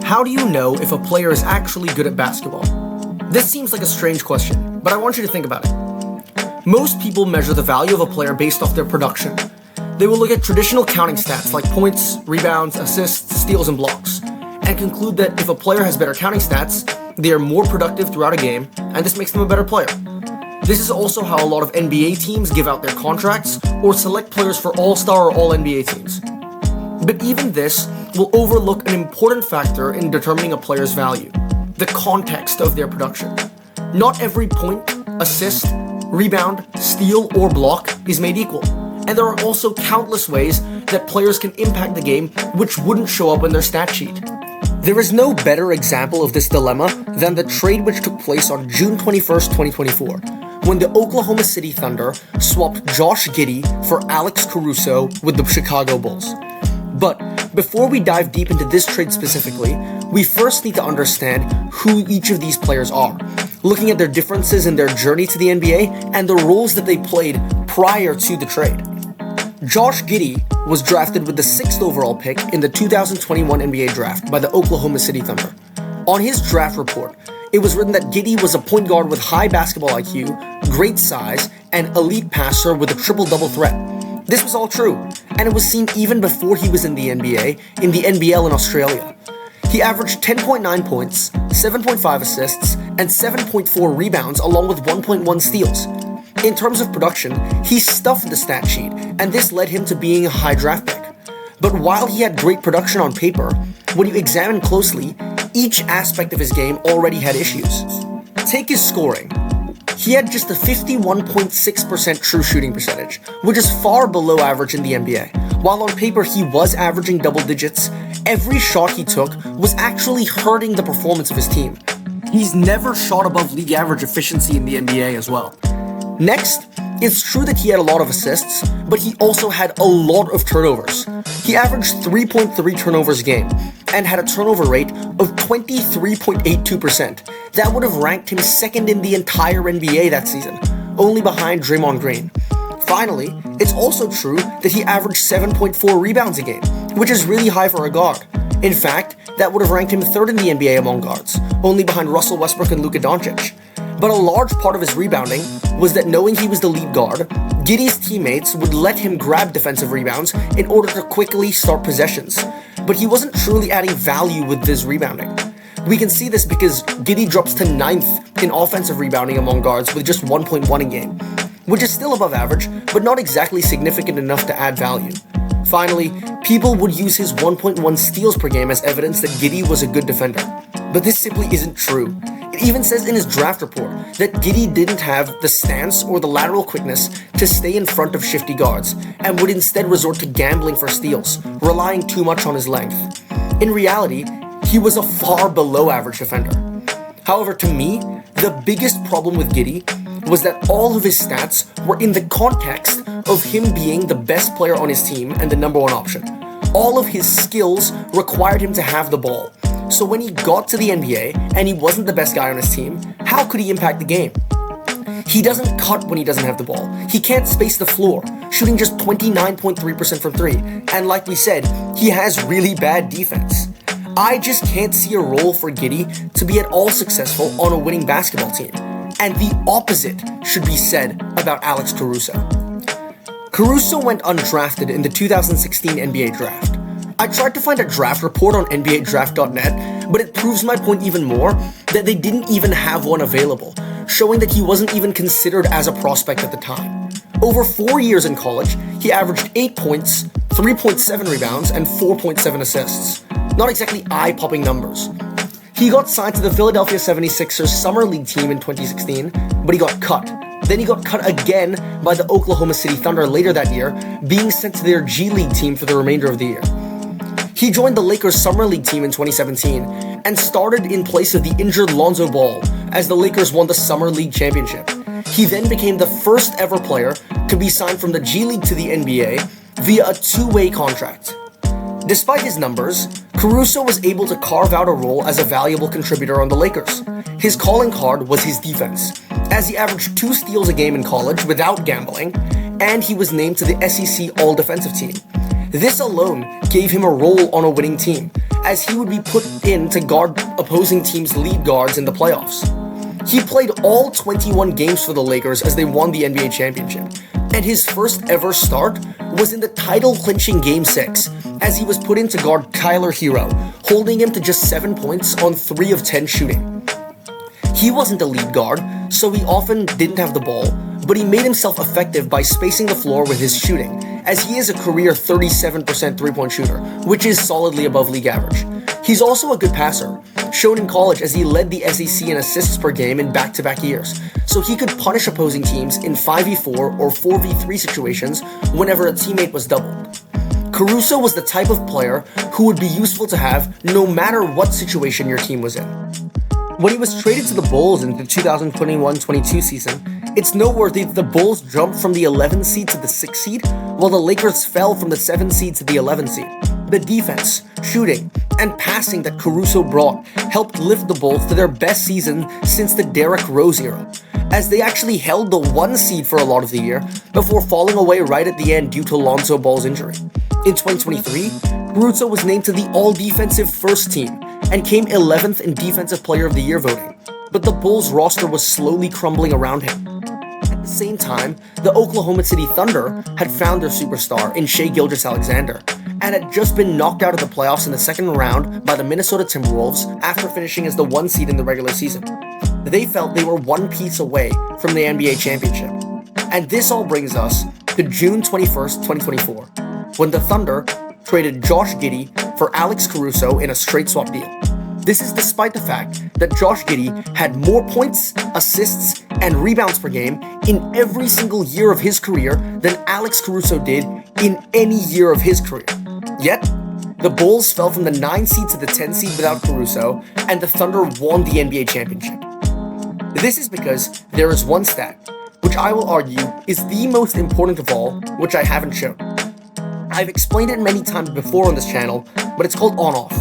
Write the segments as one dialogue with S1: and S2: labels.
S1: How do you know if a player is actually good at basketball? This seems like a strange question, but I want you to think about it. Most people measure the value of a player based off their production. They will look at traditional counting stats like points, rebounds, assists, steals, and blocks, and conclude that if a player has better counting stats, they are more productive throughout a game, and this makes them a better player. This is also how a lot of NBA teams give out their contracts or select players for All-Star or All-NBA teams. But even this will overlook an important factor in determining a player's value: the context of their production. Not every point, assist, rebound, steal, or block is made equal, and there are also countless ways that players can impact the game which wouldn't show up in their stat sheet. There is no better example of this dilemma than the trade which took place on June 21st, 2024, when the Oklahoma City Thunder swapped Josh Giddey for Alex Caruso with the Chicago Bulls. But before we dive deep into this trade specifically, we first need to understand who each of these players are, looking at their differences in their journey to the NBA and the roles that they played prior to the trade. Josh Giddey was drafted with the 6th overall pick in the 2021 NBA draft by the Oklahoma City Thunder. On his draft report, it was written that Giddey was a point guard with high basketball IQ, great size, and elite passer with a triple-double threat. This was all true, and it was seen even before he was in the NBA, in the NBL in Australia. He averaged 10.9 points, 7.5 assists, and 7.4 rebounds along with 1.1 steals. In terms of production, he stuffed the stat sheet, and this led him to being a high draft pick. But while he had great production on paper, when you examine closely, each aspect of his game already had issues. Take his scoring. He had just a 51.6% true shooting percentage, which is far below average in the NBA. While on paper he was averaging double digits, every shot he took was actually hurting the performance of his team. He's never shot above league average efficiency in the NBA as well. Next, it's true that he had a lot of assists, but he also had a lot of turnovers. He averaged 3.3 turnovers a game, and had a turnover rate of 23.82%. That would have ranked him second in the entire NBA that season, only behind Draymond Green. Finally, it's also true that he averaged 7.4 rebounds a game, which is really high for a guard. In fact, that would have ranked him third in the NBA among guards, only behind Russell Westbrook and Luka Doncic. But a large part of his rebounding was that knowing he was the lead guard, Giddey's teammates would let him grab defensive rebounds in order to quickly start possessions. But he wasn't truly adding value with this rebounding. We can see this because Giddey drops to 9th in offensive rebounding among guards with just 1.1 a game, which is still above average, but not exactly significant enough to add value. Finally, people would use his 1.1 steals per game as evidence that Giddey was a good defender. But this simply isn't true. It even says in his draft report that Giddey didn't have the stance or the lateral quickness to stay in front of shifty guards, and would instead resort to gambling for steals, relying too much on his length. In reality, he was a far below average defender. However, to me, the biggest problem with Giddey was that all of his stats were in the context of him being the best player on his team and the number one option. All of his skills required him to have the ball. So when he got to the NBA and he wasn't the best guy on his team, how could he impact the game? He doesn't cut when he doesn't have the ball. He can't space the floor, shooting just 29.3% from three. And like we said, he has really bad defense. I just can't see a role for Giddey to be at all successful on a winning basketball team. And the opposite should be said about Alex Caruso. Caruso went undrafted in the 2016 NBA draft. I tried to find a draft report on NBADraft.net, but it proves my point even more that they didn't even have one available, showing that he wasn't even considered as a prospect at the time. Over 4 years in college, he averaged 8 points, 3.7 rebounds, and 4.7 assists. Not exactly eye-popping numbers. He got signed to the Philadelphia 76ers Summer League team in 2016, but he got cut. Then he got cut again by the Oklahoma City Thunder later that year, being sent to their G League team for the remainder of the year. He joined the Lakers Summer League team in 2017 and started in place of the injured Lonzo Ball as the Lakers won the Summer League championship. He then became the first ever player to be signed from the G League to the NBA via a two-way contract. Despite his numbers, Caruso was able to carve out a role as a valuable contributor on the Lakers. His calling card was his defense, as he averaged 2 steals a game in college without gambling, and he was named to the SEC All-Defensive Team. This alone gave him a role on a winning team, as he would be put in to guard opposing teams' lead guards in the playoffs. He played all 21 games for the Lakers as they won the NBA championship, and his first ever start was in the title-clinching Game 6, as he was put in to guard Tyler Hero, holding him to just 7 points on 3 of 10 shooting. He wasn't a lead guard, so he often didn't have the ball, but he made himself effective by spacing the floor with his shooting, as he is a career 37% three-point shooter, which is solidly above league average. He's also a good passer, shown in college as he led the SEC in assists per game in back-to-back years, so he could punish opposing teams in 5v4 or 4v3 situations whenever a teammate was doubled. Caruso was the type of player who would be useful to have no matter what situation your team was in. When he was traded to the Bulls in the 2021-22 season, it's noteworthy that the Bulls jumped from the 11th seed to the 6th seed, while the Lakers fell from the 7th seed to the 11th seed. The defense, shooting, and passing that Caruso brought helped lift the Bulls to their best season since the Derrick Rose era, as they actually held the 1 seed for a lot of the year before falling away right at the end due to Lonzo Ball's injury. In 2023, Caruso was named to the All-Defensive First Team and came 11th in Defensive Player of the Year voting, but the Bulls roster was slowly crumbling around him. At the same time, the Oklahoma City Thunder had found their superstar in Shai Gilgeous-Alexander and had just been knocked out of the playoffs in the second round by the Minnesota Timberwolves after finishing as the 1 seed in the regular season. They felt they were 1 piece away from the NBA championship. And this all brings us to June 21st, 2024, when the Thunder traded Josh Giddey for Alex Caruso in a straight swap deal. This is despite the fact that Josh Giddey had more points, assists, and rebounds per game in every single year of his career than Alex Caruso did in any year of his career. Yet, the Bulls fell from the 9 seed to the 10 seed without Caruso, and the Thunder won the NBA championship. This is because there is one stat, which I will argue is the most important of all, which I haven't shown. I've explained it many times before on this channel, but it's called on-off,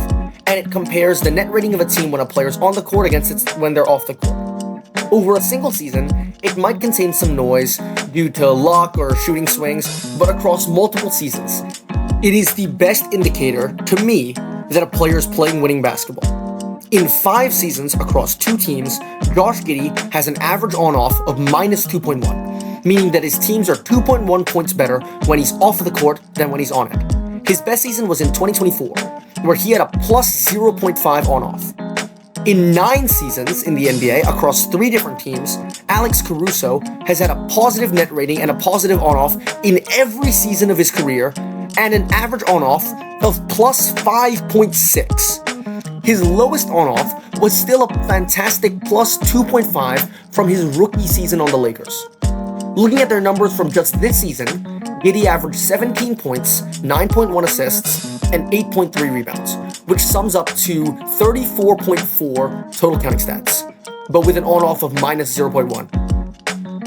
S1: and it compares the net rating of a team when a player's on the court against it when they're off the court. Over a single season, it might contain some noise due to luck or shooting swings, but across multiple seasons, it is the best indicator, to me, that a player is playing winning basketball. In 5 seasons across 2 teams, Josh Giddey has an average on-off of minus 2.1, meaning that his teams are 2.1 points better when he's off the court than when he's on it. His best season was in 2024, where he had a plus 0.5 on-off. In 9 seasons in the NBA across 3 different teams, Alex Caruso has had a positive net rating and a positive on-off in every season of his career, and an average on-off of plus 5.6. His lowest on-off was still a fantastic plus 2.5 from his rookie season on the Lakers. Looking at their numbers from just this season, Giddey averaged 17 points, 9.1 assists, and 8.3 rebounds, which sums up to 34.4 total counting stats, but with an on-off of minus 0.1.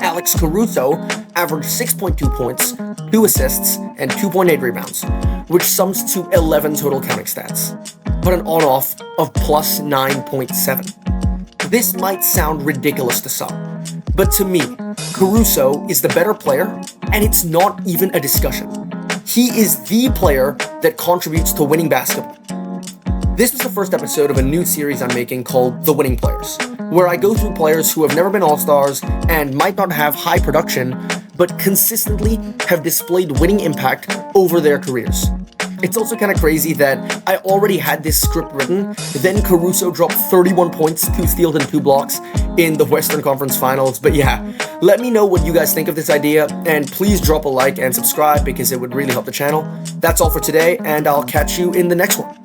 S1: Alex Caruso averaged 6.2 points, 2 assists, and 2.8 rebounds, which sums to 11 total counting stats, but an on-off of plus 9.7. This might sound ridiculous to some, but to me, Caruso is the better player, and it's not even a discussion. He is the player that contributes to winning basketball. This was the first episode of a new series I'm making called The Winning Players, where I go through players who have never been all-stars and might not have high production, but consistently have displayed winning impact over their careers. It's also kind of crazy that I already had this script written, then Caruso dropped 31 points, 2 steals, and 2 blocks in the Western Conference Finals. But yeah, let me know what you guys think of this idea, and please drop a like and subscribe because it would really help the channel. That's all for today, and I'll catch you in the next one.